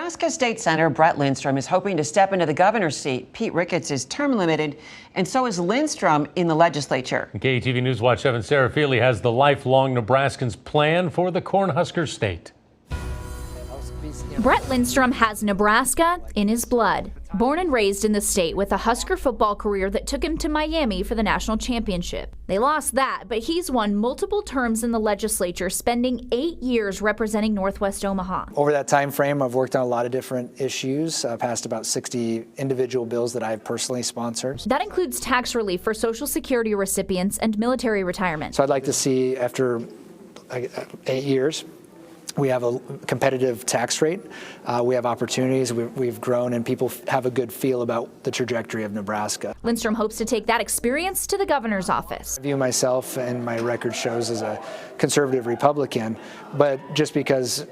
Nebraska State Senator Brett Lindstrom is hoping to step into the governor's seat. Pete Ricketts is term limited, and so is Lindstrom in the legislature. KETV News Watch 7 Sarah Feely has the lifelong Nebraskans plan for the Cornhusker State. Brett Lindstrom has Nebraska in his blood. Born and raised in the state with a Husker football career that took him to Miami for the national championship. They lost that, but he's won multiple terms in the legislature, spending 8 years representing Northwest Omaha. Over that time frame, I've worked on a lot of different issues. I've passed about 60 individual bills that I've personally sponsored. That includes tax relief for Social Security recipients and military retirement. So I'd like to see, after 8 years, we have a competitive tax rate. We have opportunities. We've grown, and people have a good feel about the trajectory of Nebraska. Lindstrom hopes to take that experience to the governor's office. I view myself, and my record shows, as a conservative Republican, but just because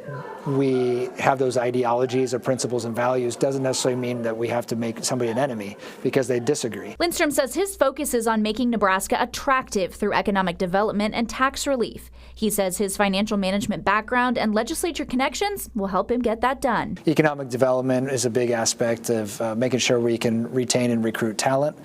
we have those ideologies or principles and values doesn't necessarily mean that we have to make somebody an enemy because they disagree. Lindstrom says his focus is on making Nebraska attractive through economic development and tax relief. He says his financial management background and legislature connections will help him get that done. Economic development is a big aspect of making sure we can retain and recruit talent,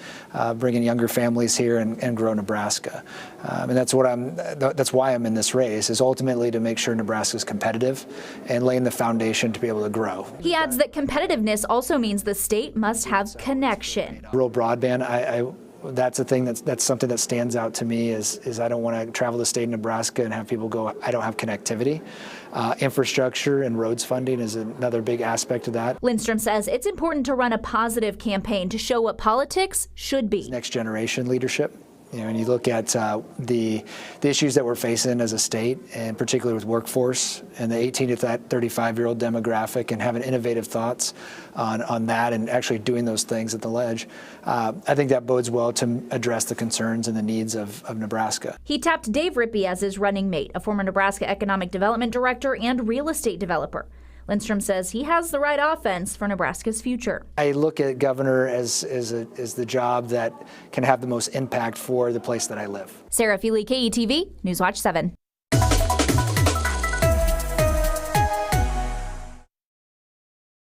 bringing younger families here and grow Nebraska. And that's why I'm in this race, is ultimately to make sure Nebraska is competitive and laying the foundation to be able to grow. He adds that competitiveness also means the state must have connection. Rural broadband, that's a thing that's something that stands out to me is I don't want to travel the state of Nebraska and have people go, I don't have connectivity. Infrastructure and roads funding is another big aspect of that. Lindstrom says it's important to run a positive campaign to show what politics should be. Next generation leadership. And you look at the issues that we're facing as a state, and particularly with workforce and the 18 to 35-year-old demographic, and having innovative thoughts on that and actually doing those things at the ledge, I think that bodes well to address the concerns and the needs of Nebraska. He tapped Dave Rippey as his running mate, a former Nebraska Economic Development Director and real estate developer. Lindstrom says he has the right offense for Nebraska's future. I look at governor as the job that can have the most impact for the place that I live. Sarah Feely, KETV, News Watch 7.